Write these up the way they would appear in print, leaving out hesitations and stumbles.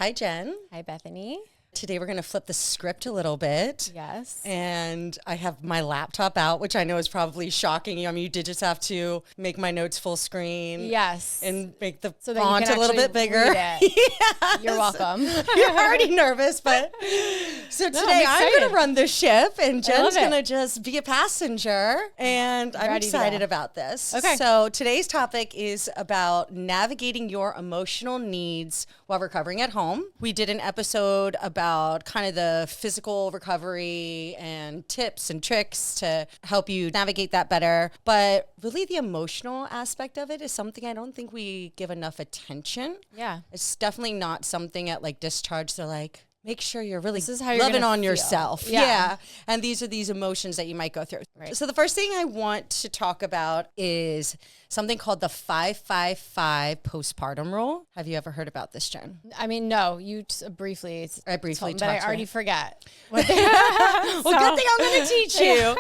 Hi, Jen. Hi, Bethany. Today we're going to flip the script a little bit. Yes. And I have my laptop out, which I know is probably shocking you. I mean, you did just have to make my notes full screen. Yes. And make the So that font you can a little bit bigger. Yes. You're welcome. You're already nervous, but so today I'm going to run the ship and Jen's going to just be a passenger. And I'm excited about this. Okay. So today's topic is about navigating your emotional needs while recovering at home. We did an episode about kind of the physical recovery and tips and tricks to help you navigate that better. But really the emotional aspect of it is something I don't think we give enough attention. Yeah. It's definitely not something at like discharge. They're like, make sure you're really you're loving on feel. yourself. Yeah. And these are these emotions that you might go through. Right. So the first thing I want to talk about is something called the 5-5-5 postpartum rule. Have you ever heard about this, Jen? I mean, no, you briefly talked but I to already it. forget. Well, good thing I'm going to teach you.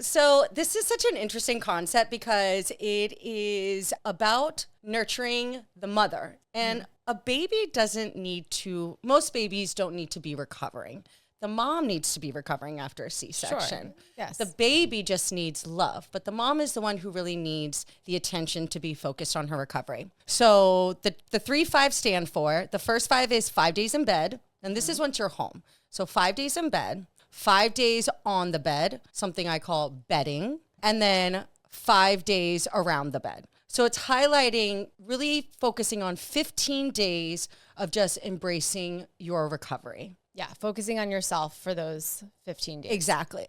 So this is such an interesting concept because it is about nurturing the mother. And a baby doesn't need to, most babies don't need to be recovering. The mom needs to be recovering after a C-section. Sure. Yes. The baby just needs love, but the mom is the one who really needs the attention to be focused on her recovery. So the 3-5 stand for, the first 5 is 5 days in bed, and this is once you're home. So 5 days in bed, 5 days on the bed, something I call bedding, and then 5 days around the bed. So it's highlighting, really focusing on 15 days of just embracing your recovery. Yeah, focusing on yourself for those 15 days. Exactly.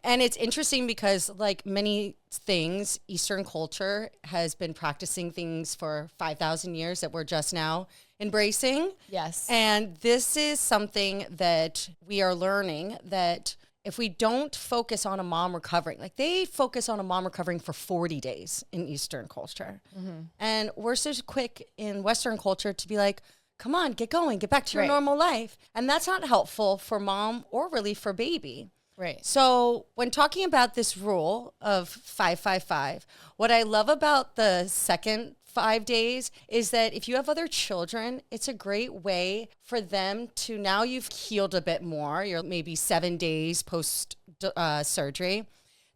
And it's interesting because like many things, Eastern culture has been practicing things for 5,000 years that we're just now embracing. Yes. And this is something that we are learning that if we don't focus on a mom recovering, like they focus on a mom recovering for 40 days in Eastern culture. Mm-hmm. And we're so quick in Western culture to be like, come on, get going, get back to your normal life. And that's not helpful for mom or really for baby. Right. So when talking about this rule of 5-5-5, what I love about the second 5 days is that if you have other children, it's a great way for them to, now you've healed a bit more, you're maybe 7 days post surgery,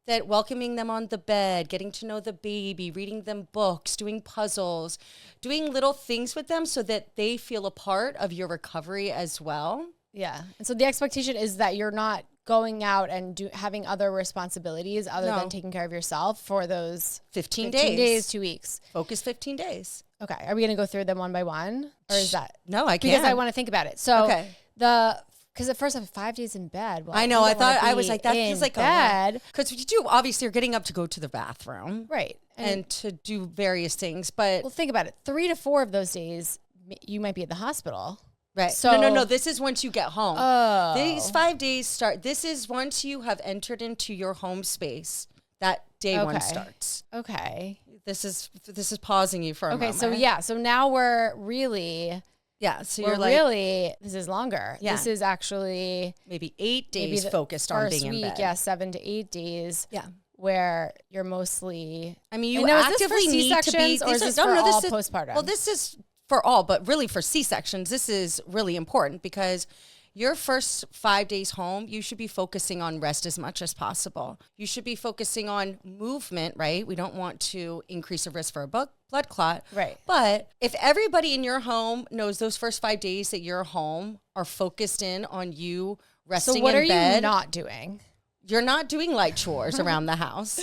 that welcoming them on the bed, getting to know the baby, reading them books, doing puzzles, doing little things with them so that they feel a part of your recovery as well. Yeah. And so the expectation is that you're not going out and having other responsibilities other than taking care of yourself for those 15 days, 2 weeks. Focus 15 days. Okay. Are we going to go through them one by one? Or is that? No, I can't. Because I want to think about it. So because at first I have 5 days in bed. Well, I know. I thought I was like, that feels like bed. a lot. Because you do, obviously, you're getting up to go to the bathroom. Right. And to do various things. But well, think about it. 3 to 4 of those days, you might be at the hospital. Right. So, no. This is once you get home. Oh. These 5 days start. This is once you have entered into your home space. That day one starts. Okay. This is pausing you for a moment. So now we're really. Yeah. So you're like, really, this is longer. Yeah. This is actually maybe 8 days focused on being in bed. Yeah, 7 to 8 days. Yeah. Where you're mostly. I mean, you actively need to be. Or is this for all postpartum? Well, this is for all, but really for C-sections, this is really important because your first 5 days home, you should be focusing on rest as much as possible. You should be focusing on movement, right? We don't want to increase the risk for a blood clot. Right. But if everybody in your home knows those first 5 days that you're home are focused in on you resting in bed. So what are you not doing? You're not doing light chores around the house.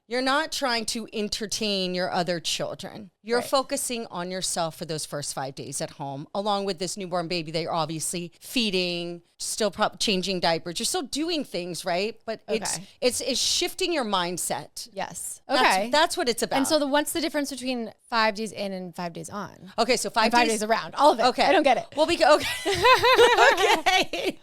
You're not trying to entertain your other children. You're focusing on yourself for those first 5 days at home, along with this newborn baby that you're obviously feeding, still changing diapers. You're still doing things, right? But it's shifting your mindset. Yes. Okay. That's what it's about. And so what's the difference between 5 days in and 5 days on? Okay, so 5 days around. All of it. Okay. I don't get it. Well, okay. Okay.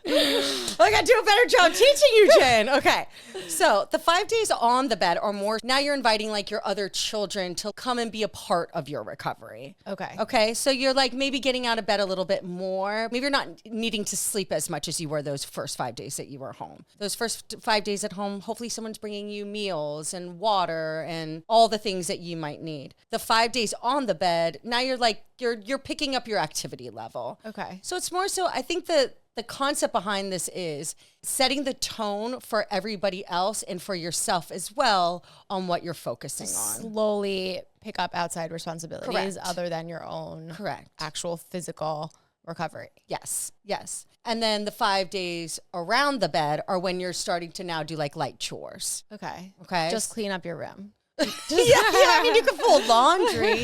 Well, I got to do a better job teaching you, Jen. Okay. So the 5 days on the bed or more, now you're inviting like your other children to come and be a part of your recovery. Okay. Okay. So you're like maybe getting out of bed a little bit more. Maybe you're not needing to sleep as much as you were those first 5 days that you were home. Those first 5 days at home, hopefully someone's bringing you meals and water and all the things that you might need. The 5 days on the bed, now you're like, you're picking up your activity level. Okay. So it's more so, I think the concept behind this is setting the tone for everybody else and for yourself as well on what you're focusing on. Slowly pick up outside responsibilities Correct. other than your own actual physical recovery. Yes. Yes. And then the 5 days around the bed are when you're starting to now do like light chores. Okay. Okay. Just clean up your room. Yeah, I mean, you can fold laundry.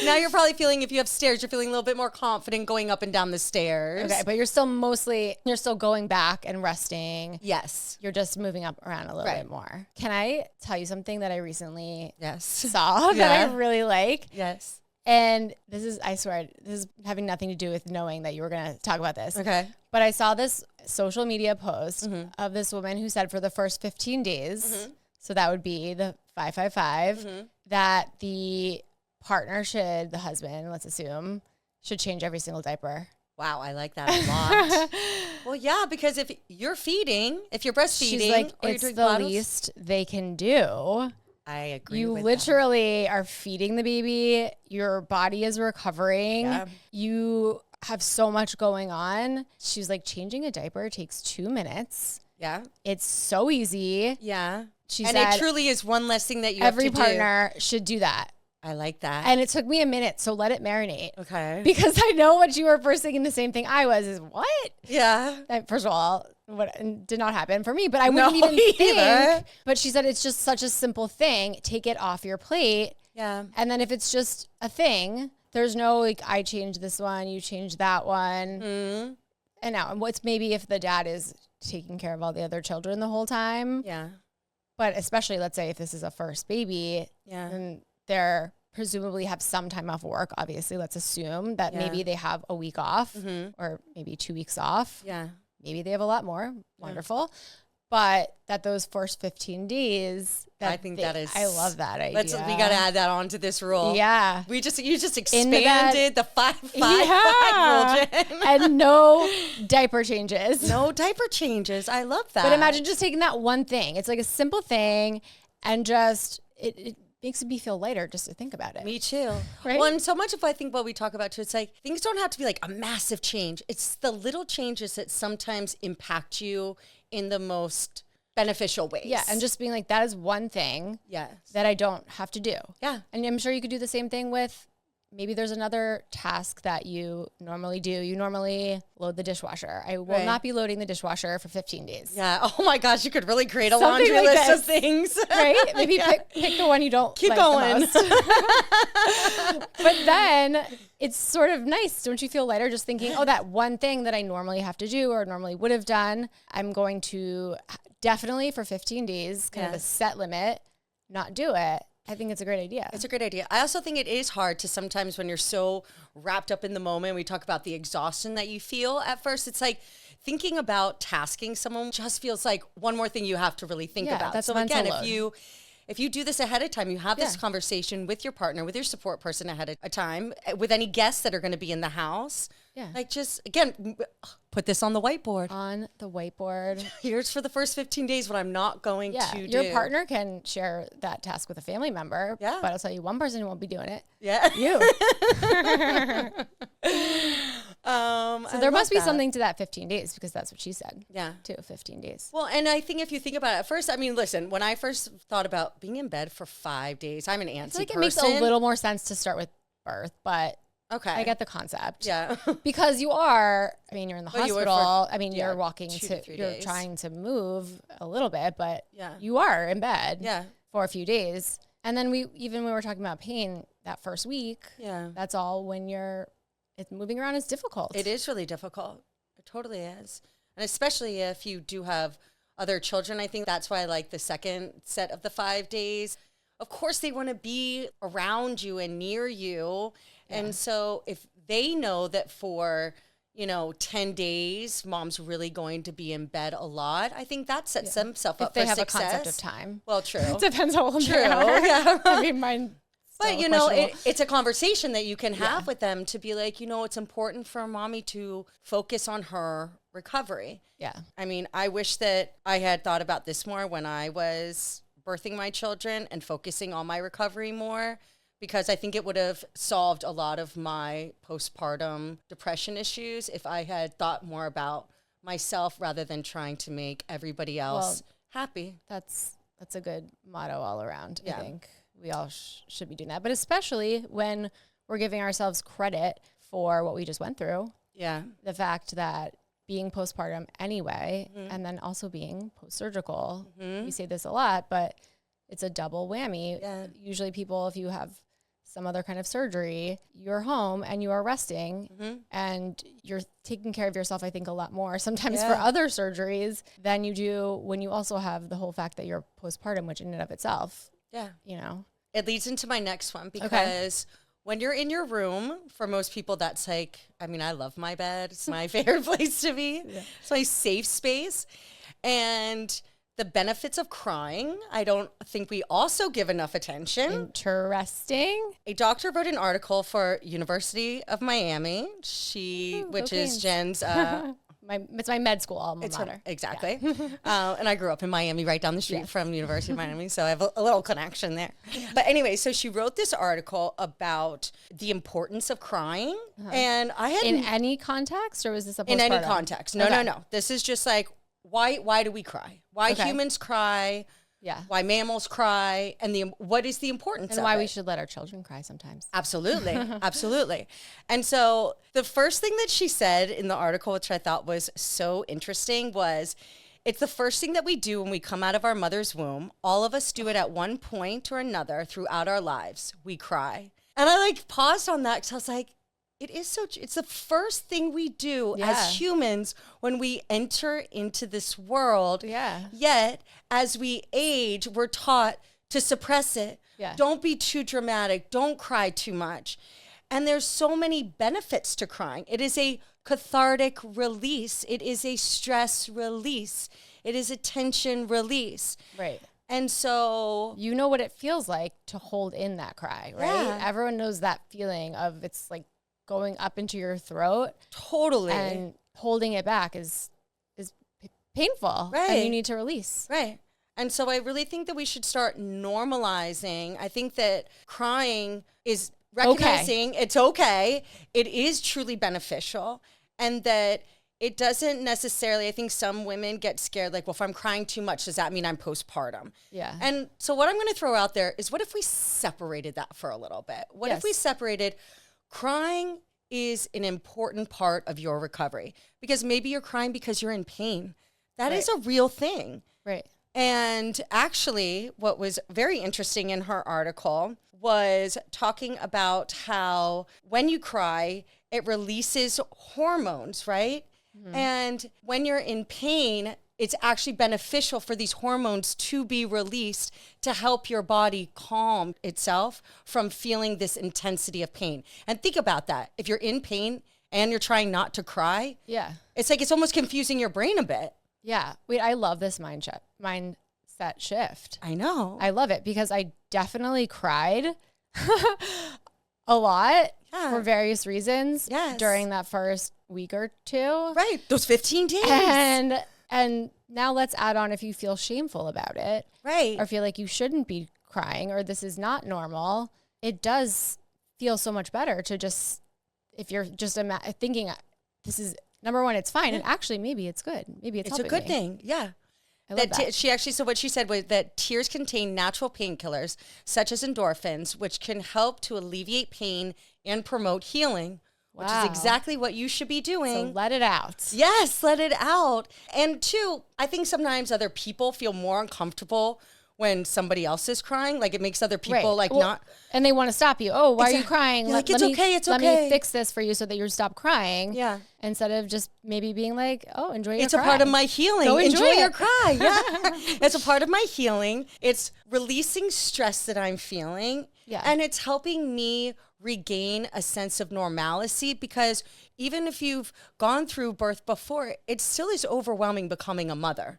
Now you're probably feeling, if you have stairs, you're feeling a little bit more confident going up and down the stairs. Okay, but you're still going back and resting. Yes. You're just moving up around a little bit more. Can I tell you something that I recently saw that I really like? Yes. And I swear, this is having nothing to do with knowing that you were going to talk about this. Okay. But I saw this social media post of this woman who said for the first 15 days, so that would be the 555, that the the husband, let's assume, should change every single diaper. Wow, I like that a lot. Well, yeah, because if you're breastfeeding, she's like, or it's you're the bottles, least they can do. I agree You with literally are feeding the baby. Your body is recovering. Yeah. You have so much going on. She's like, changing a diaper takes 2 minutes. Yeah. It's so easy. Yeah. She and said it truly is one less thing that you have to do. every partner should do that. I like that. And it took me a minute, so let it marinate. Okay. Because I know what you were first thinking, the same thing I was, is what? Yeah. First of all, what did not happen for me, but I wouldn't even think. But she said it's just such a simple thing. Take it off your plate. Yeah. And then if it's just a thing, there's no like, I changed this one, you changed that one. And now what's maybe if the dad is taking care of all the other children the whole time. Yeah. But especially, let's say if this is a first baby, and they're presumably have some time off work. Obviously, let's assume that maybe they have a week off or maybe 2 weeks off. Yeah. Maybe they have a lot more. Wonderful. But that those first 15 days, I think that is. I love that idea. We got to add that on to this rule. Yeah. You just expanded the 5-5-5 rule, Jen. And no diaper changes. No diaper changes. I love that. But imagine just taking that one thing. It's like a simple thing and just it makes me feel lighter just to think about it. Me too. Right? Well, and so much of I think what we talk about too, it's like things don't have to be like a massive change. It's the little changes that sometimes impact you in the most beneficial ways. Yeah, and just being like, that is one thing that I don't have to do. Yeah. And I'm sure you could do the same thing with maybe there's another task that you normally do. You normally load the dishwasher. I will not be loading the dishwasher for 15 days. Yeah. Oh my gosh, you could really create a Something laundry like list this. of things. Right? Maybe pick the one you don't Keep like going. the most. But then it's sort of nice. Don't you feel lighter just thinking, oh, that one thing that I normally have to do or normally would have done, I'm going to definitely for 15 days, kind of a set limit, not do it. I think it's a great idea. It's a great idea. I also think it is hard to sometimes when you're so wrapped up in the moment, we talk about the exhaustion that you feel at first. It's like thinking about tasking someone just feels like one more thing you have to really think about. That's so again, load. if you do this ahead of time, you have this conversation with your partner, with your support person ahead of time, with any guests that are going to be in the house. Yeah. Like just, again, put this on the whiteboard. On the whiteboard. Here's for the first 15 days what I'm not going to do. Your partner can share that task with a family member. Yeah. But I'll tell you one person who won't be doing it. Yeah. You. So there must be something to that 15 days because that's what she said. Yeah. Too, 15 days. Well, and I think if you think about it at first, I mean, listen, when I first thought about being in bed for 5 days, I'm an antsy I feel like person. it makes a little more sense to start with birth, but okay. I get the concept. Yeah. Because you're in the hospital. You're walking 2 to 3 you're days. trying to move a little bit, but Yeah. you are in bed Yeah. for a few days. And then when we were talking about pain that first week, Yeah. that's all when it's moving around is difficult. It is really difficult. It totally is. And especially if you do have other children, I think that's why I like the second set of the 5 days. Of course, they want to be around you and near you. Yeah. And so if they know that for, 10 days, mom's really going to be in bed a lot, I think that sets themselves up for success. If they have a concept of time. Well, true. It depends how old True. they are. Yeah. I mean, mine But, you know, it's a conversation that you can have with them to be like, you know, it's important for mommy to focus on her recovery. Yeah. I mean, I wish that I had thought about this more when I was birthing my children and focusing on my recovery more, because I think it would have solved a lot of my postpartum depression issues if I had thought more about myself rather than trying to make everybody else happy. That's a good motto all around. I think we all should be doing that, but especially when we're giving ourselves credit for what we just went through. Yeah. The fact that being postpartum anyway, and then also being post-surgical, we say this a lot, but it's a double whammy. Yeah. Usually people, if you have some other kind of surgery, you're home and you are resting and you're taking care of yourself, I think, a lot more sometimes for other surgeries than you do when you also have the whole fact that you're postpartum, which in and of itself, you know. It leads into my next one because when you're in your room, for most people, that's like, I mean, I love my bed. It's my favorite place to be. It's my safe space. And the benefits of crying, I don't think we also give enough attention. Interesting. A doctor wrote an article for University of Miami, which is Jen's. It's my med school alma mater. Exactly. And I grew up in Miami, right down the street from University of Miami, so I have a little connection there. But anyway, so she wrote this article about the importance of crying, and I had in any context, or was this a postpartum? In any context? No. This is just like, why do we cry? Why humans cry? Yeah. Why mammals cry? And what is the importance of it? And why we should let our children cry sometimes. Absolutely. Absolutely. And so the first thing that she said in the article, which I thought was so interesting, was it's the first thing that we do when we come out of our mother's womb. All of us do it at one point or another throughout our lives. We cry. And I paused on that because I was like, it's the first thing we do as humans when we enter into this world. Yeah. Yet, as we age, we're taught to suppress it. Yeah. Don't be too dramatic. Don't cry too much. And there's so many benefits to crying. It is a cathartic release. It is a stress release. It is a tension release. Right. And so you know what it feels like to hold in that cry, right? Yeah. Everyone knows that feeling of it's like going up into your throat. Totally. And holding it back is painful. Right. And you need to release. Right. And so I really think that we should start normalizing. I think that crying is recognizing it's okay. It is truly beneficial. And that it doesn't necessarily, I think some women get scared, like, well, if I'm crying too much, does that mean I'm postpartum? Yeah. And so what I'm going to throw out there is, what if we separated that for a little bit? What if we separated crying is an important part of your recovery? Because maybe you're crying because you're in pain. That is a real thing. Right. And actually, what was very interesting in her article was talking about how when you cry, it releases hormones, right? Mm-hmm. And when you're in pain, it's actually beneficial for these hormones to be released to help your body calm itself from feeling this intensity of pain. And think about that. If you're in pain and you're trying not to cry, it's like it's almost confusing your brain a bit. Yeah. Wait, I love this mindset shift. I know. I love it because I definitely cried a lot for various reasons during that first week or two. Right. Those 15 days. And now let's add on if you feel shameful about it. Right. Or feel like you shouldn't be crying or this is not normal. It does feel so much better to just, if you're just thinking this is, number one, it's fine. And actually, maybe it's good. Maybe it's helping a good me. thing. Yeah. I love that. She actually, so what she said was that tears contain natural painkillers, such as endorphins, which can help to alleviate pain and promote healing. Which is exactly what you should be doing. So let it out. Yes, let it out. And two, I think sometimes other people feel more uncomfortable when somebody else is crying. Like it makes other people not. And they want to stop you. Oh, why are you crying? It's okay. Let me fix this for you so that you stop crying. Yeah. Instead of just maybe being like, oh, enjoy your cry. It's a part of my healing. Go enjoy your cry. Yeah. It's a part of my healing. It's releasing stress that I'm feeling. Yeah. And it's helping me regain a sense of normalcy, because even if you've gone through birth before, it still is overwhelming becoming a mother.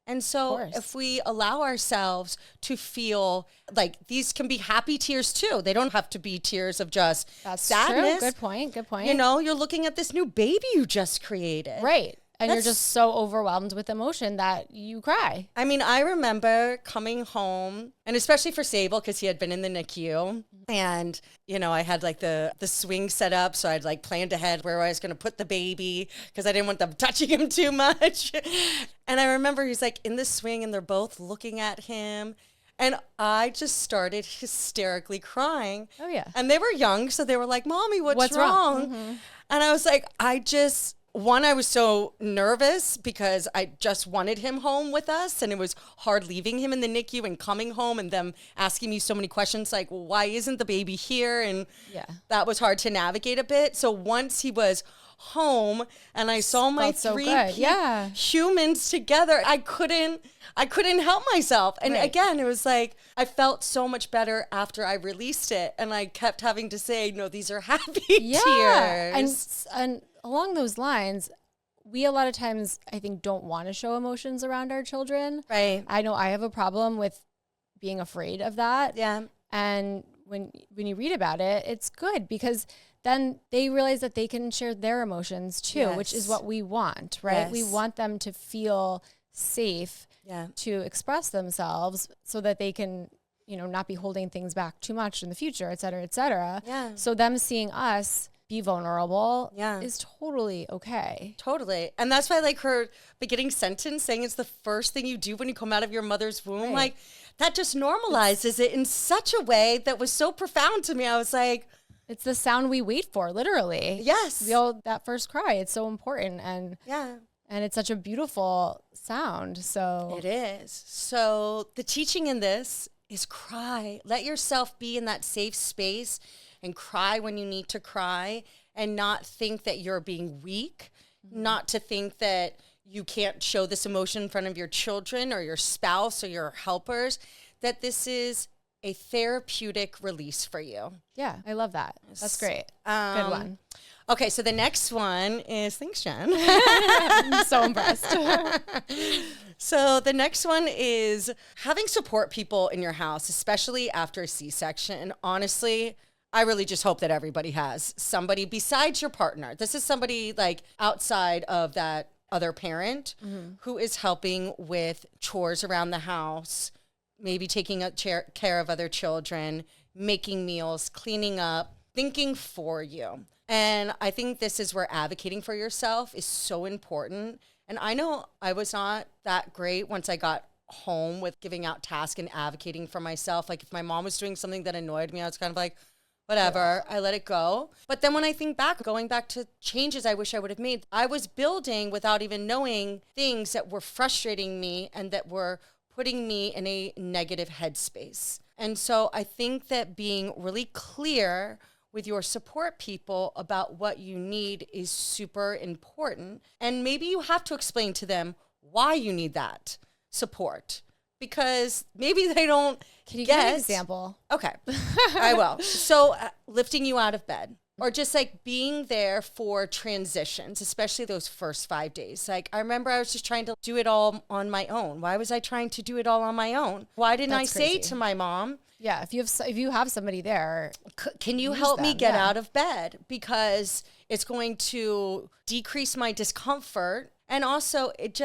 And so if we allow ourselves to feel like these can be happy tears too. They don't have to be tears of just sadness. True. Good point. You know, you're looking at this new baby you just created. Right. And you're just so overwhelmed with emotion that you cry. I mean, I remember coming home, and especially for Sable, because he had been in the NICU. And, you know, I had like the swing set up. So I'd like planned ahead where I was going to put the baby because I didn't want them touching him too much. And I remember he's like in the swing and they're both looking at him. And I just started hysterically crying. Oh, yeah. And they were young. So they were like, Mommy, what's wrong? And I was like, I was so nervous because I just wanted him home with us, and it was hard leaving him in the NICU and coming home and them asking me so many questions like, well, why isn't the baby here? And that was hard to navigate a bit. So once he was home and I saw my three humans together, I couldn't help myself. And again, it was like, I felt so much better after I released it. And I kept having to say, no, these are happy tears. And along those lines, we a lot of times, I think, don't want to show emotions around our children. Right. I know I have a problem with being afraid of that. Yeah. And when you read about it, it's good because then they realize that they can share their emotions too, which is what we want, right? Yes. We want them to feel safe to express themselves so that they can, you know, not be holding things back too much in the future, et cetera, et cetera. Yeah. So them seeing us be vulnerable is totally okay. Totally. And that's why I like her beginning sentence saying it's the first thing you do when you come out of your mother's womb. Right. Like that just normalizes it in such a way that was so profound to me. I was like, it's the sound we wait for, literally. Yes. That first cry. It's so important. And it's such a beautiful sound. So it is. So the teaching in this is cry. Let yourself be in that safe space and cry when you need to cry, and not think that you're being weak, not to think that you can't show this emotion in front of your children or your spouse or your helpers, that this is a therapeutic release for you. Yeah, I love that. That's great. Good one. Okay, so the next one is, thanks, Jen. I'm so impressed. So the next one is having support people in your house, especially after a C-section. And honestly, I really just hope that everybody has somebody besides your partner. This is somebody like outside of that other parent who is helping with chores around the house, maybe taking care of other children, making meals, cleaning up, thinking for you. And I think this is where advocating for yourself is so important. And I know I was not that great once I got home with giving out tasks and advocating for myself. Like if my mom was doing something that annoyed me, I was kind of like, whatever, I let it go. But then when I think back, going back to changes I wish I would have made, I was building without even knowing things that were frustrating me and that were putting me in a negative headspace. And so I think that being really clear with your support people about what you need is super important. And maybe you have to explain to them why you need that support, because maybe they don't Can you give me an example? Okay, I will. So lifting you out of bed, or just like being there for transitions, especially those first 5 days. Like I remember I was just trying to do it all on my own. Why was I trying to do it all on my own? Why didn't I say to my mom, yeah, if you have somebody there, can you help me get out of bed? Because it's going to decrease my discomfort. And also it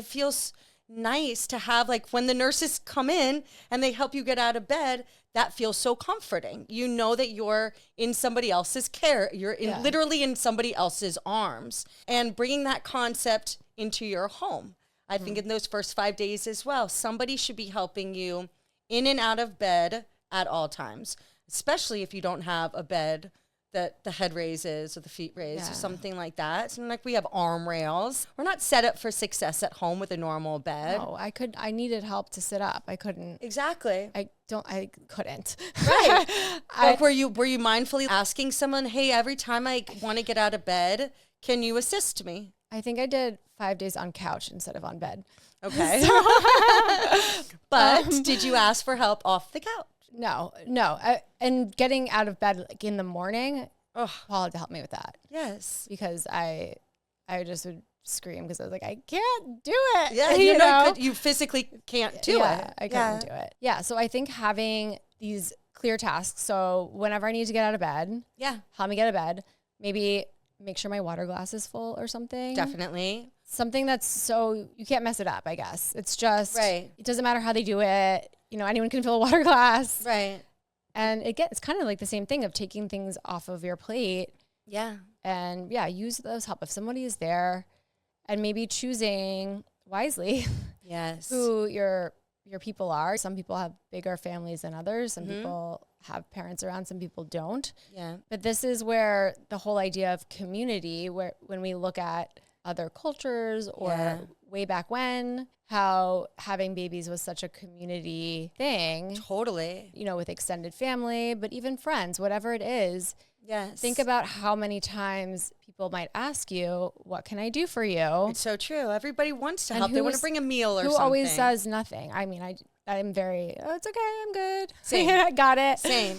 feels nice to have, like, when the nurses come in and they help you get out of bed, that feels so comforting. You know that you're in somebody else's care. You're literally in somebody else's arms, and bringing that concept into your home. I think in those first 5 days as well, somebody should be helping you in and out of bed at all times, especially if you don't have a bed that the head raises or the feet raise or something like that. So like we have arm rails. We're not set up for success at home with a normal bed. No, I needed help to sit up. I couldn't. Exactly. I couldn't. Right. Like were you mindfully asking someone, hey, every time I want to get out of bed, can you assist me? I think I did 5 days on couch instead of on bed. Okay. But did you ask for help off the couch? No. And getting out of bed like in the morning, Paul had to help me with that. Yes. Because I just would scream because I was like, I can't do it. Yeah, you physically can't do it. I couldn't do it. Yeah, so I think having these clear tasks. So whenever I need to get out of bed, help me get out of bed. Maybe make sure my water glass is full or something. Definitely. Something that's so you can't mess it up, I guess. It's just, it doesn't matter how they do it. Anyone can fill a water glass. Right. And it's kind of like the same thing of taking things off of your plate. Yeah. And use those help. If somebody is there and maybe choosing wisely who your people are. Some people have bigger families than others. Some people have parents around. Some people don't. Yeah. But this is where the whole idea of community, where when we look at other cultures or way back when, how having babies was such a community thing. Totally. With extended family, but even friends, whatever it is. Yes. Think about how many times people might ask you, what can I do for you? It's so true. Everybody wants to help. They want to bring a meal or something. Who always says nothing? I mean, I'm very, it's okay, I'm good. Same. I got it. Same.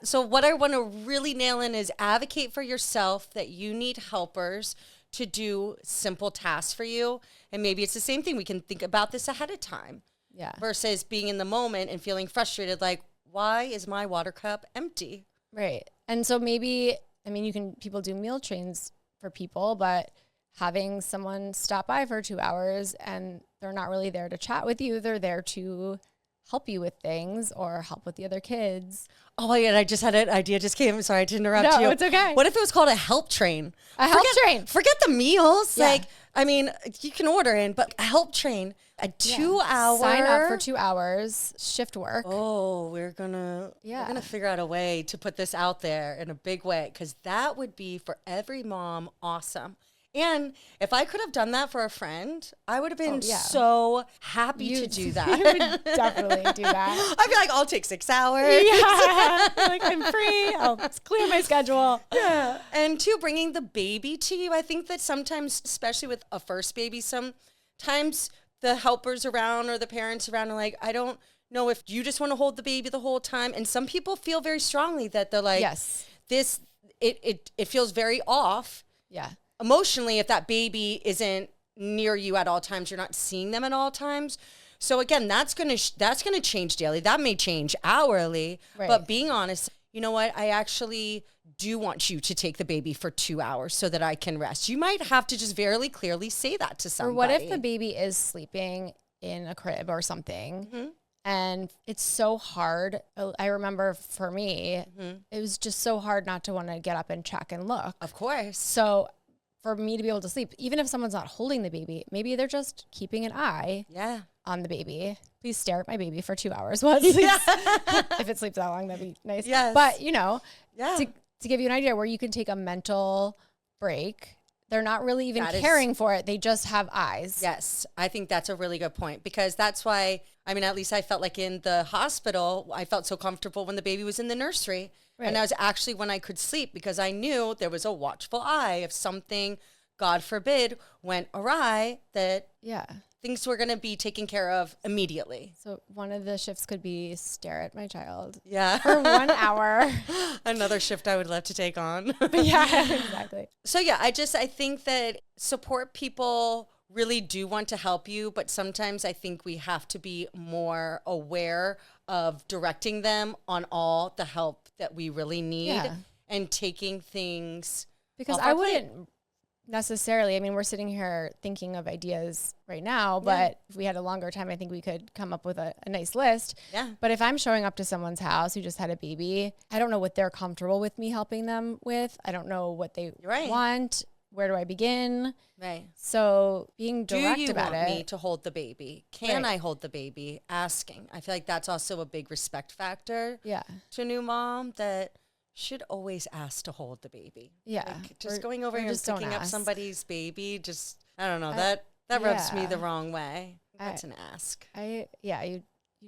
So what I want to really nail in is advocate for yourself that you need helpers to do simple tasks for you. And maybe it's the same thing. We can think about this ahead of time. Yeah. Versus being in the moment and feeling frustrated, like, why is my water cup empty? Right. And so maybe, people do meal trains for people, but having someone stop by for 2 hours and they're not really there to chat with you. They're there to help you with things or help with the other kids. Oh my God, I just had an idea just came. Sorry to interrupt you. No, it's okay. What if it was called a help train? Train. Forget the meals. Yeah. You can order in, but a help train, a 2 hour. Sign up for 2 hours, shift work. Oh, we're gonna figure out a way to put this out there in a big way, because that would be for every mom awesome. And if I could have done that for a friend, I would have been so happy to do that. You would definitely do that. I'd be like, I'll take 6 hours. Yeah, like I'm free. I'll clear my schedule. Yeah. And two, bringing the baby to you. I think that sometimes, especially with a first baby, sometimes the helpers around or the parents around are like, I don't know if you just want to hold the baby the whole time. And some people feel very strongly that they're like, it feels very off. Yeah. Emotionally, if that baby isn't near you at all times, you're not seeing them at all times. So again, that's gonna change daily. That may change hourly. Right. But being honest, you know what? I actually do want you to take the baby for 2 hours so that I can rest. You might have to just very clearly say that to somebody. Or what if the baby is sleeping in a crib or something? Mm-hmm. And it's so hard. I remember for me, it was just so hard not to want to get up and check and look. Of course. So for me to be able to sleep, even if someone's not holding the baby, maybe they're just keeping an eye on the baby. Please stare at my baby for 2 hours while it sleeps. If it sleeps that long, that'd be nice. Yes. But, to give you an idea where you can take a mental break, they're not really even caring for it. They just have eyes. Yes. I think that's a really good point, because that's why, at least I felt like in the hospital, I felt so comfortable when the baby was in the nursery. Right. And that was actually when I could sleep, because I knew there was a watchful eye. If something, God forbid, went awry, that things were going to be taken care of immediately. So one of the shifts could be stare at my child for 1 hour. Another shift I would love to take on. Yeah, exactly. So I think that support people really do want to help you, but sometimes I think we have to be more aware of directing them on all the help that we really need and taking things. Because I wouldn't necessarily, we're sitting here thinking of ideas right now, but if we had a longer time, I think we could come up with a nice list. Yeah. But if I'm showing up to someone's house who just had a baby, I don't know what they're comfortable with me helping them with. I don't know what they want. Where do I begin? Right. So being direct about it. Do you want me to hold the baby? Can I hold the baby? Asking. I feel like that's also a big respect factor. Yeah. To a new mom that should always ask to hold the baby. Yeah. Like just going over here and picking up somebody's baby, just, I don't know, that rubs me the wrong way. That's an ask. You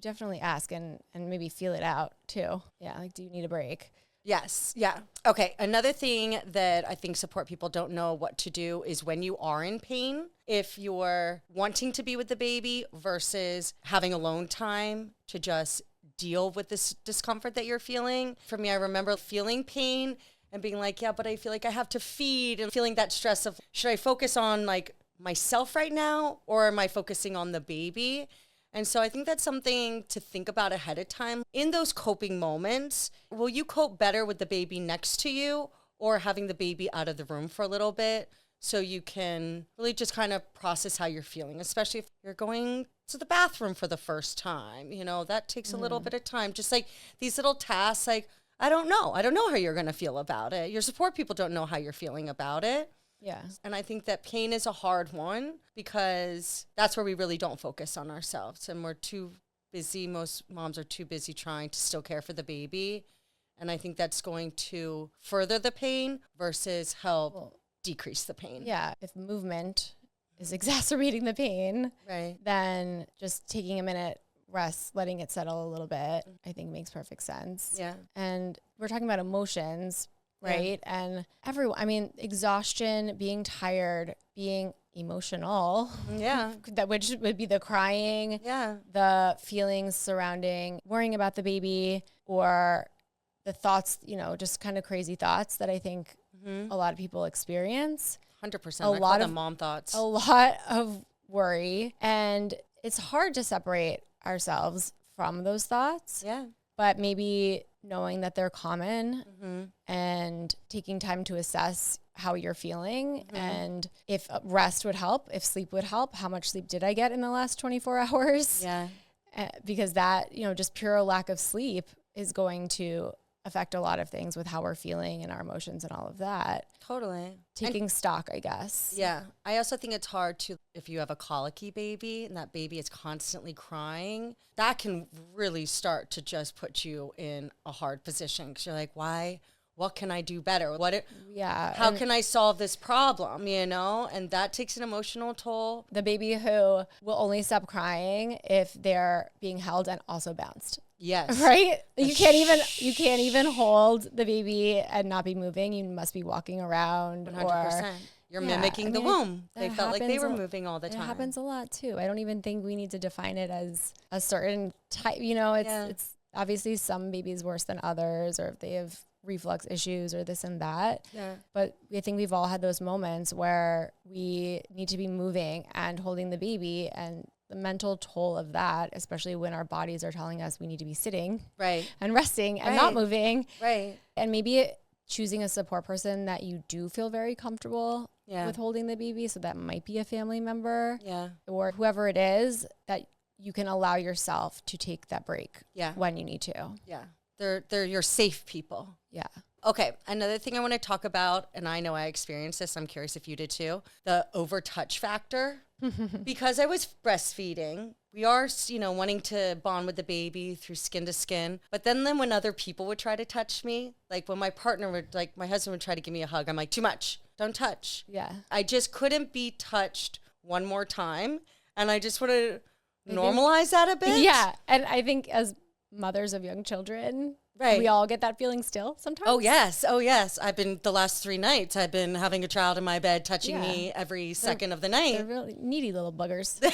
definitely ask and maybe feel it out too. Yeah. Like, do you need a break? Yes. Yeah. Okay. Another thing that I think support people don't know what to do is when you are in pain, if you're wanting to be with the baby versus having alone time to just deal with this discomfort that you're feeling. For me, I remember feeling pain and being like, but I feel like I have to feed, and feeling that stress of, should I focus on like myself right now, or am I focusing on the baby? And so I think that's something to think about ahead of time. In those coping moments, will you cope better with the baby next to you or having the baby out of the room for a little bit so you can really just kind of process how you're feeling, especially if you're going to the bathroom for the first time? You know, that takes a little bit of time. Just like these little tasks, like, I don't know how you're going to feel about it. Your support people don't know how you're feeling about it. Yeah. And I think that pain is a hard one because that's where we really don't focus on ourselves. And we're too busy. Most moms are too busy trying to still care for the baby. And I think that's going to further the pain versus help decrease the pain. Yeah. If movement is exacerbating the pain, Right. then just taking a minute, rest, letting it settle a little bit, I think makes perfect sense. Yeah. And we're talking about emotions, right? Yeah. And exhaustion, being tired, being emotional. Yeah. Which would be the crying, the feelings surrounding worrying about the baby, or the thoughts, just kind of crazy thoughts that I think a lot of people experience. 100%. I call them mom thoughts. A lot of worry. And it's hard to separate ourselves from those thoughts. Yeah. But maybe knowing that they're common and taking time to assess how you're feeling and if rest would help, if sleep would help, how much sleep did I get in the last 24 hours? Yeah. Because that, just pure lack of sleep is going to affect a lot of things with how we're feeling and our emotions and all of that. Totally. Taking stock, I guess. Yeah. I also think it's hard to, if you have a colicky baby and that baby is constantly crying, that can really start to just put you in a hard position because you're like, why? What can I do better? How can I solve this problem, And that takes an emotional toll. The baby who will only stop crying if they're being held and also bounced. Yes. Right? You can't even hold the baby and not be moving. You must be walking around. 100%. You're mimicking the womb. They felt like they were moving all the time. It happens a lot too. I don't even think we need to define it as a certain type. It's obviously some babies worse than others, or if they have reflux issues or this and that. Yeah. But I think we've all had those moments where we need to be moving and holding the baby, and the mental toll of that, especially when our bodies are telling us we need to be sitting and resting and not moving. Right. And maybe choosing a support person that you do feel very comfortable with holding the baby. So that might be a family member or whoever it is, that you can allow yourself to take that break when you need to. Yeah. They're your safe people. Yeah. Okay, another thing I want to talk about, and I know I experienced this, I'm curious if you did too, the over-touch factor. Because I was breastfeeding, we are, wanting to bond with the baby through skin to skin. But then when other people would try to touch me, like when my partner would, like my husband would try to give me a hug, I'm like, too much, don't touch. Yeah. I just couldn't be touched one more time. And I just want to normalize that a bit. Yeah, and I think as mothers of young children, we all get that feeling still sometimes. Oh, yes. The last 3 nights, I've been having a child in my bed touching me every second of the night. They're really needy little buggers. They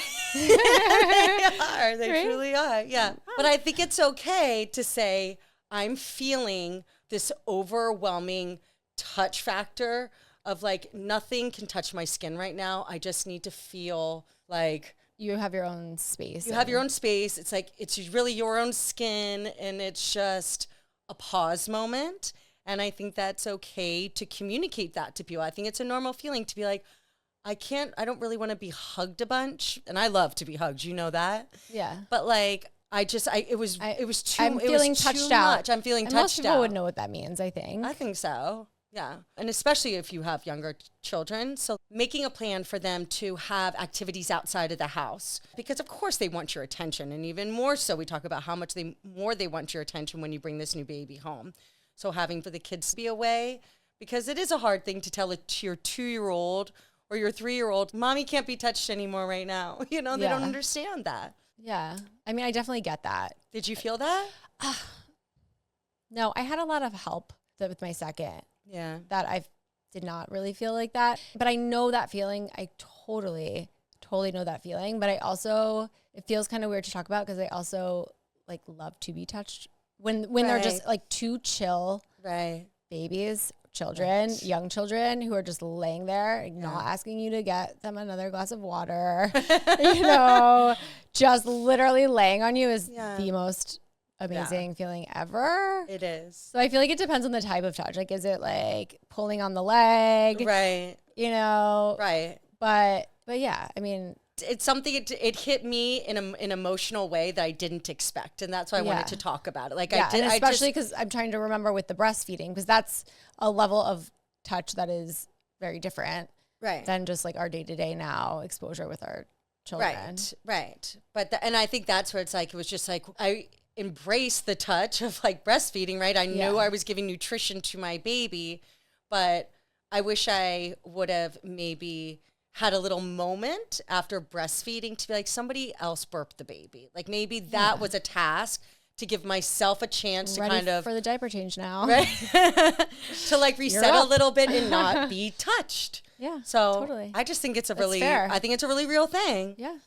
are. They truly are. Yeah. But I think it's okay to say, I'm feeling this overwhelming touch factor of like, nothing can touch my skin right now. I just need to feel like you have your own space. You have your own space. It's like, it's really your own skin, and it's just a pause moment. And I think that's okay to communicate that to people. I think it's a normal feeling to be like, I don't really want to be hugged a bunch. And I love to be hugged. You know that? Yeah. But like, it was too I'm feeling touched out. I'm feeling touched out. Most people would know what that means, I think. I think so. Yeah. And especially if you have younger children. So making a plan for them to have activities outside of the house, because of course they want your attention. And even more so, we talk about how much more they want your attention when you bring this new baby home. So having for the kids to be away, because it is a hard thing to tell to your 2-year-old or your 3-year-old, mommy can't be touched anymore right now. They don't understand that. Yeah. I mean, I definitely get that. Did you feel that? No, I had a lot of help with my second. Yeah. That I did not really feel like that. But I know that feeling. I totally know that feeling. But I also, it feels kind of weird to talk about because I also like love to be touched. When they're just like 2 chill babies, children, young children who are just laying there, not asking you to get them another glass of water, just literally laying on you is the most amazing feeling ever. It is. So I feel like it depends on the type of touch. Like, is it like pulling on the leg? Right. Right. But yeah, I mean, it's something, it hit me in an emotional way that I didn't expect. And that's why I wanted to talk about it. Like I did. And especially because I'm trying to remember with the breastfeeding, because that's a level of touch that is very different than just like our day-to-day now exposure with our children. Right. But, and I think that's where it's like, it was just like, I embraced the touch of like breastfeeding, right? I knew I was giving nutrition to my baby, but I wish I would have maybe had a little moment after breastfeeding to be like, somebody else burped the baby. Like maybe that was a task to give myself a chance to kind of for the diaper change now, right? To like reset a little bit and not be touched. Yeah. So totally. I just think it's I think it's a really real thing. Yeah.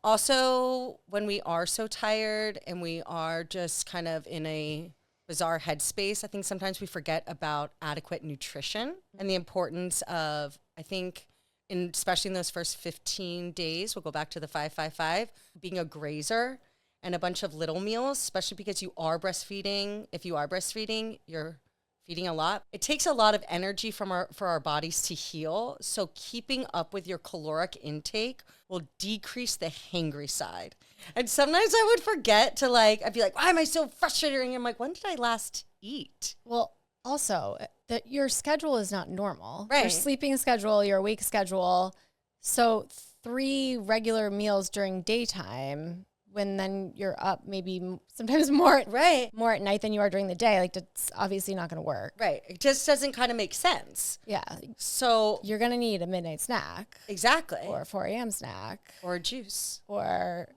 Also, when we are so tired and we are just kind of in a bizarre headspace, I think sometimes we forget about adequate nutrition and the importance of, I think, especially in those first 15 days, we'll go back to the 5-5-5, being a grazer and a bunch of little meals, especially because you are breastfeeding. If you are breastfeeding, you're feeding a lot. It takes a lot of energy for our bodies to heal. So keeping up with your caloric intake will decrease the hangry side. And sometimes I would forget to I'd be like, why am I so frustrated? And I'm like, when did I last eat? Well, also that your schedule is not normal. Right. Your sleeping schedule, your wake schedule. So 3 regular meals during daytime, when then you're up maybe sometimes more at night than you are during the day. Like, that's obviously not going to work. Right. It just doesn't kind of make sense. Yeah. So you're going to need a midnight snack. Exactly. Or a 4 a.m. snack. Or a juice. Or,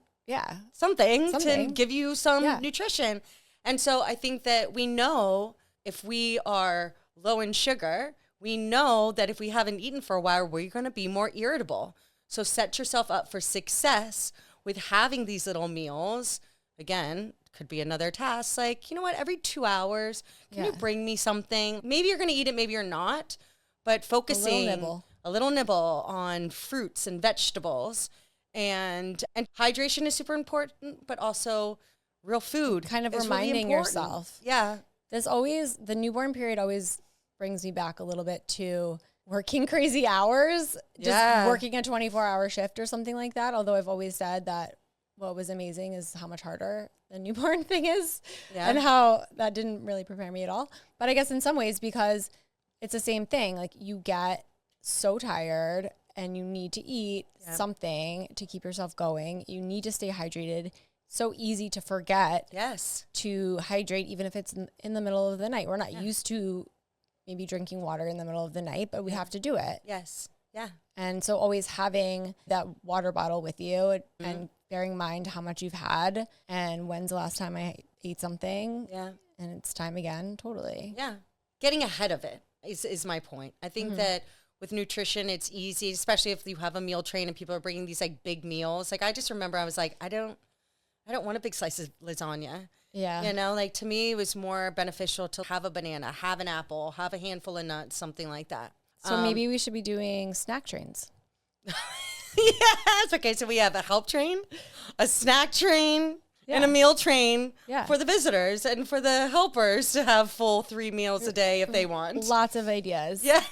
something to give you some nutrition. And so I think that we know if we are low in sugar, we know that if we haven't eaten for a while, we're going to be more irritable. So set yourself up for success with having these little meals. Again, could be another task. Like, you know what, every 2 hours, can you bring me something? Maybe you're going to eat it, maybe you're not. But focusing a little nibble on fruits and vegetables. And hydration is super important, but also real food. Kind of is reminding really yourself. Yeah. The newborn period always brings me back a little bit to working crazy hours, just working a 24-hour shift or something like that. Although I've always said that what was amazing is how much harder the newborn thing is and how that didn't really prepare me at all. But I guess in some ways, because it's the same thing, like you get so tired and you need to eat something to keep yourself going. You need to stay hydrated. So easy to forget to hydrate, even if it's in the middle of the night. We're not used to maybe drinking water in the middle of the night, but we have to do it. Yes. Yeah. And so always having that water bottle with you and bearing in mind how much you've had and when's the last time I ate something. Yeah. And it's time again. Totally. Yeah. Getting ahead of it is my point. I think that with nutrition, it's easy, especially if you have a meal train and people are bringing these like big meals. Like I just remember I was like, I don't want a big slice of lasagna. Yeah. You know, like to me, it was more beneficial to have a banana, have an apple, have a handful of nuts, something like that. So maybe we should be doing snack trains. Yes. Okay. So we have a help train, a snack train, and a meal train for the visitors and for the helpers to have full 3 meals a day if they want. Lots of ideas. Yeah.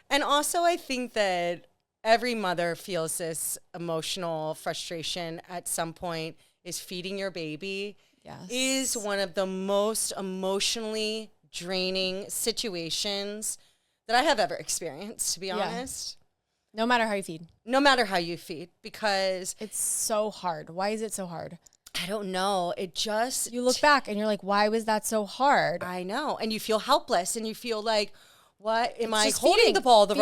And also, I think that every mother feels this emotional frustration at some point. Is feeding your baby is one of the most emotionally draining situations that I have ever experienced, to be honest. No matter how you feed. No matter how you feed, because it's so hard. Why is it so hard? I don't know. It just... You look back and you're like, why was that so hard? I know. And you feel helpless and you feel like, what? Am I holding the bottle the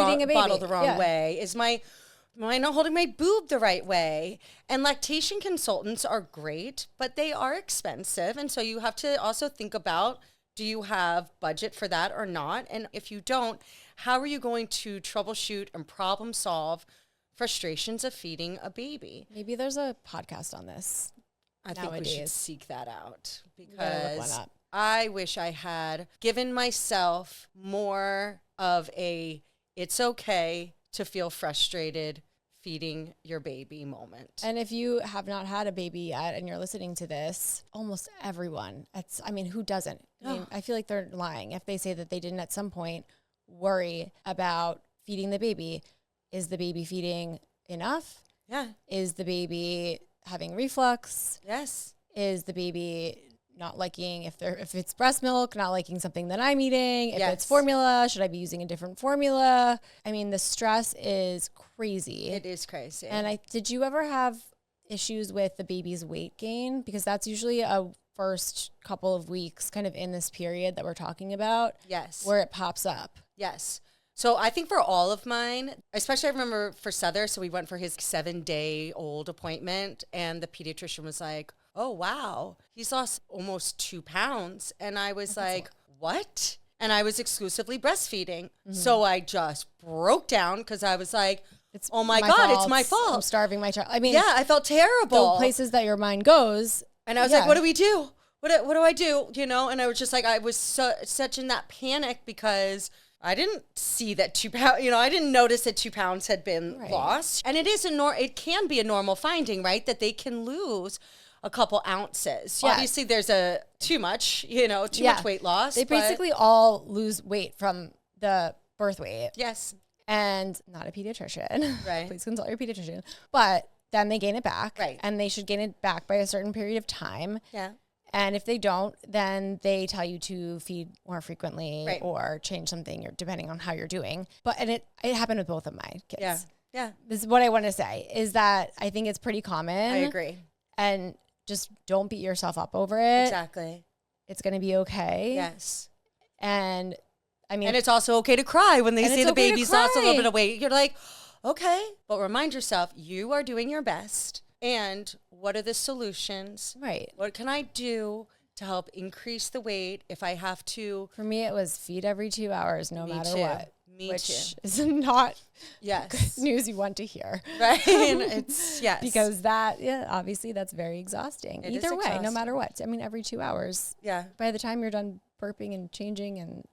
wrong way? Am I not holding my boob the right way? And lactation consultants are great, but they are expensive. And so you have to also think about, do you have budget for that or not? And if you don't, how are you going to troubleshoot and problem solve frustrations of feeding a baby? Maybe there's a podcast on this. I think we should seek that out because I wish I had given myself more of a, it's okay to feel frustrated feeding your baby moment. And if you have not had a baby yet and you're listening to this, almost everyone, who doesn't? I feel like they're lying if they say that they didn't at some point worry about feeding the baby. Is the baby feeding enough? Yeah. Is the baby having reflux? Yes. Is the baby not liking, if it's breast milk, not liking something that I'm eating? If it's formula, should I be using a different formula? I mean, the stress is crazy. It is crazy. And did you ever have issues with the baby's weight gain? Because that's usually a first couple of weeks kind of in this period that we're talking about. Yes. Where it pops up. Yes. So I think for all of mine, especially I remember for Souther, so we went for his 7-day-old appointment and the pediatrician was like, oh, wow, he's lost almost 2 pounds. And I was like, what? And I was exclusively breastfeeding. Mm-hmm. So I just broke down because I was like, oh my God, fault. it's my fault. I'm starving my child. I mean, yeah, I felt terrible. The places that your mind goes. And I was like, what do we do? What do I do? You know? And I was just like, I was such in that panic because I didn't see that 2 pounds, I didn't notice that 2 pounds had been lost. And it can be a normal finding, right? That they can lose a couple ounces. Yeah. Obviously there's too much weight loss. They basically all lose weight from the birth weight. Yes. And not a pediatrician. Right. Please consult your pediatrician. But then they gain it back. Right. And they should gain it back by a certain period of time. Yeah. And if they don't, then they tell you to feed more frequently or change something depending on how you're doing. And it happened with both of my kids. Yeah. Yeah. This is what I want to say is that I think it's pretty common. I agree. And just don't beat yourself up over it. Exactly. It's going to be okay. Yes. And and it's also okay to cry when they say the baby's lost a little bit of weight. You're like, okay, but remind yourself you are doing your best. And what are the solutions? Right. What can I do to help increase the weight if I have to? For me, it was feed every 2 hours, no matter what. Which is not good news you want to hear. Right. And it's, yes. Because obviously that's very exhausting. Either way, no matter what. I mean, every 2 hours. Yeah. By the time you're done burping and changing and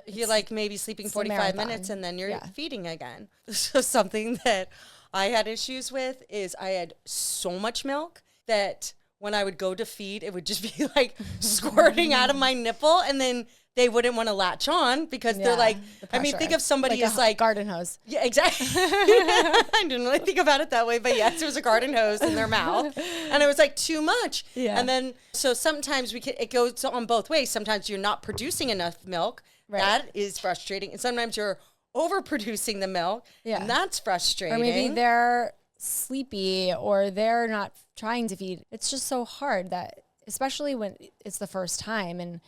you're like maybe sleeping 45 minutes and then you're feeding again. So something that I had issues with is I had so much milk that when I would go to feed, it would just be like squirting out of my nipple and then they wouldn't want to latch on because they're like, think of somebody as like garden hose. Yeah, exactly. I didn't really think about it that way, but yes, it was a garden hose in their mouth and it was like too much. Yeah. And then, so sometimes it goes on both ways. Sometimes you're not producing enough milk. Right. That is frustrating. And sometimes you're overproducing the milk. Yeah. And that's frustrating. Or maybe they're sleepy or they're not trying to feed. It's just so hard that, especially when it's the first time, and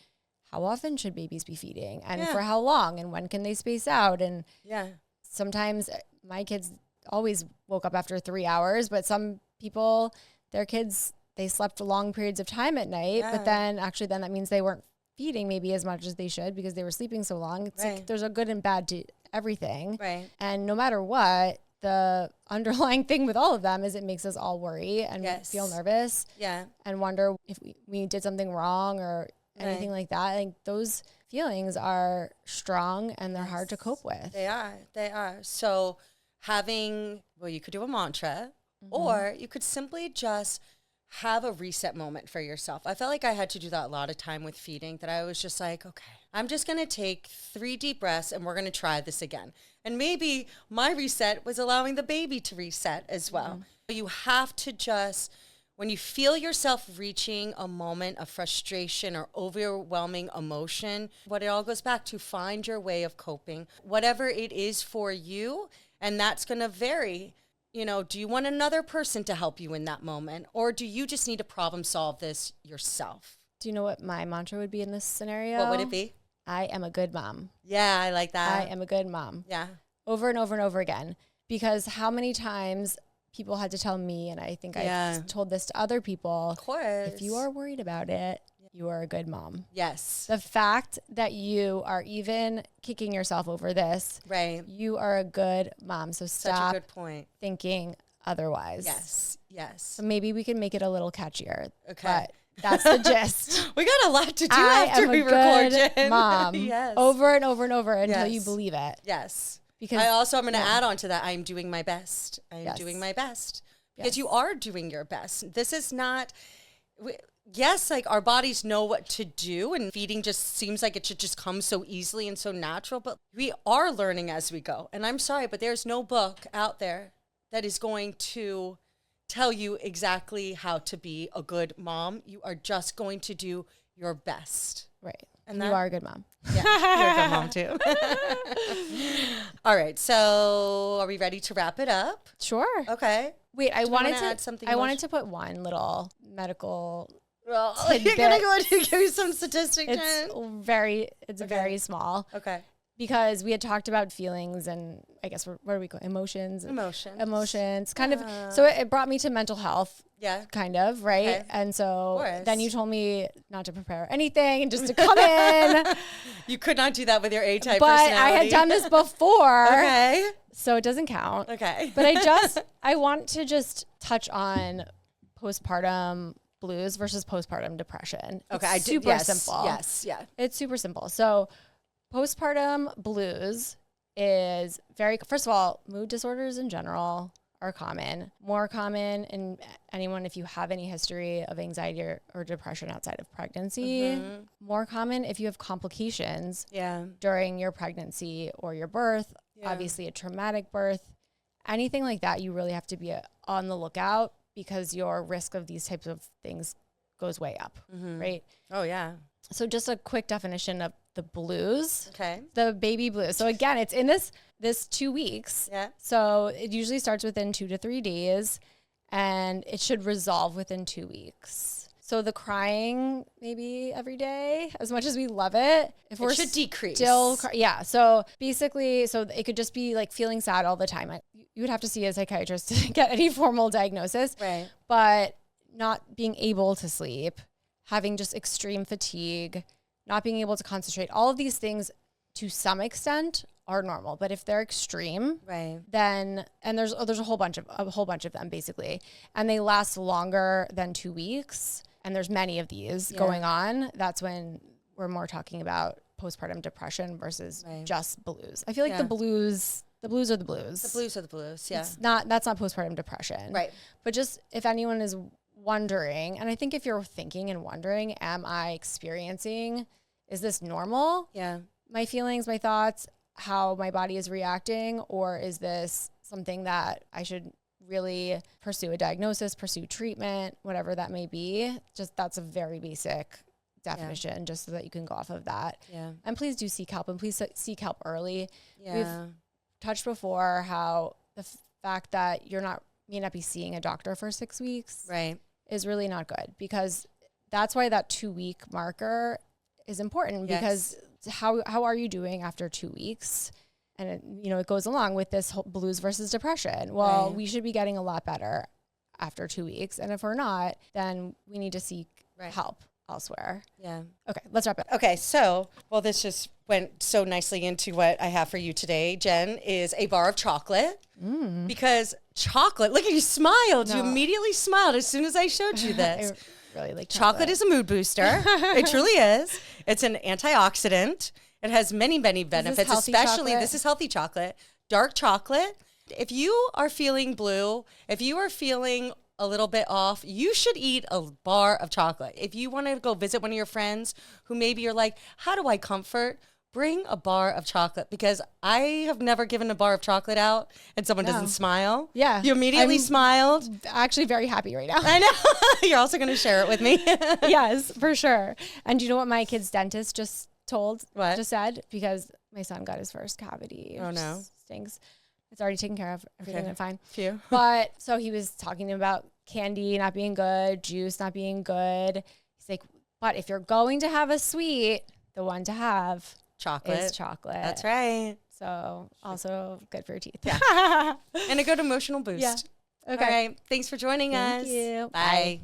how often should babies be feeding and for how long and when can they space out? And sometimes my kids always woke up after 3 hours, but some people, their kids, they slept long periods of time at night, but then that means they weren't feeding maybe as much as they should because they were sleeping so long. It's like there's a good and bad to everything. Right. And no matter what, the underlying thing with all of them is it makes us all worry and feel nervous. Yeah. And wonder if we did something wrong or anything like that. I think those feelings are strong and they're hard to cope with. They are. So you could do a mantra or you could simply just have a reset moment for yourself. I felt like I had to do that a lot of time with feeding, that I was just like, okay, I'm just going to take 3 deep breaths and we're going to try this again. And maybe my reset was allowing the baby to reset as well. You have to just, when you feel yourself reaching a moment of frustration or overwhelming emotion, what it all goes back to, find your way of coping, whatever it is for you. And that's going to vary. Do you want another person to help you in that moment? Or do you just need to problem solve this yourself? Do you know what my mantra would be in this scenario? What would it be? I am a good mom. Yeah, I like that. I am a good mom. Yeah. Over and over and over again. Because how many times people had to tell me, and I think I've told this to other people. Of course. If you are worried about it, you are a good mom. Yes. The fact that you are even kicking yourself over this, you are a good mom. So stop Such a good point. Thinking otherwise. Yes. So maybe we can make it a little catchier. Okay. That's the gist. We got a lot to do I after am we a record, good Jen. mom. Yes. Over and over and over until you Yes. believe it. Yes. Because I'm going to add on to that. I'm doing my best. I'm doing my best. Because you are doing your best. This is not, yes, like our bodies know what to do, and feeding just seems like it should just come so easily and so natural, but we are learning as we go. And I'm sorry, but there's no book out there that is going to tell you exactly how to be a good mom. You are just going to do your best. Right. And you are a good mom. Yeah, you're a good mom too. All right, so are we ready to wrap it up? Sure. Okay. Wait, I wanted to to put one little medical Well, tidbit. you're gonna go and give me some statistics. It's very small. Okay. Because we had talked about feelings and I guess where do we go? Emotions. Kind of. So it brought me to mental health. Yeah. Kind of, right? Okay. And so then you told me not to prepare anything and just to come in. You could not do that with your A-type but personality. I had done this before. Okay. So it doesn't count. Okay. But I want to just touch on postpartum blues versus postpartum depression. Okay. It's super simple. Yes. Yeah. It's super simple. So postpartum blues is first of all, mood disorders in general are more common in anyone if you have any history of anxiety or depression outside of pregnancy, more common if you have complications during your pregnancy or your birth, obviously a traumatic birth, anything like that, you really have to be on the lookout because your risk of these types of things goes way up, right? Oh, yeah. So just a quick definition of the blues. Okay. The baby blues. So again, it's in this 2 weeks. Yeah. So it usually starts within 2 to 3 days and it should resolve within 2 weeks. So the crying maybe every day, as much as we love it, if it should decrease. So basically, so it could just be like feeling sad all the time. You would have to see a psychiatrist to get any formal diagnosis. Right. But not being able to sleep, having just extreme fatigue, not being able to concentrate, all of these things to some extent are normal. But if they're extreme, then, and there's a whole bunch of them basically, and they last longer than 2 weeks, and there's many of these going on, that's when we're more talking about postpartum depression versus just blues. I feel like the blues are the blues. The blues are the blues, yeah. That's not postpartum depression. Right. But just if anyone is wondering, and I think if you're thinking and wondering, am I experiencing, is this normal? Yeah. My feelings, my thoughts, how my body is reacting, or is this something that I should really pursue a diagnosis, pursue treatment, whatever that may be? Just that's a very basic definition, just so that you can go off of that. Yeah. And please do seek help, and please seek help early. Yeah. We've touched before how the fact that may not be seeing a doctor for 6 weeks is really not good, because that's why that 2 week marker is important, because how are you doing after 2 weeks? And it goes along with this whole blues versus depression. Well, we should be getting a lot better after 2 weeks. And if we're not, then we need to seek help elsewhere. Yeah. Okay, let's wrap it. Okay, so, this just went so nicely into what I have for you today, Jen, is a bar of chocolate. Because chocolate, look at you smiled. No. You immediately smiled as soon as I showed you this. I really like chocolate is a mood booster. It truly is. It's an antioxidant. It has many, many benefits, especially this is healthy chocolate, dark chocolate. If you are feeling blue, if you are feeling a little bit off, you should eat a bar of chocolate. If you want to go visit one of your friends who maybe you're like, how do I comfort? Bring a bar of chocolate, because I have never given a bar of chocolate out and someone doesn't smile. Yeah. You immediately smiled. Actually very happy right now. I know. You're also going to share it with me. Yes, for sure. And do you know what my kid's dentist just said? Because my son got his first cavity. Oh, no. Stinks. It's already taken care of. Everything went fine. Phew. But so he was talking about candy not being good, juice not being good. He's like, but if you're going to have a sweet, the one to have is chocolate. That's right. So also good for your teeth. Yeah. And a good emotional boost. Yeah. Okay. All right. Thanks for joining us. Thank you. Bye.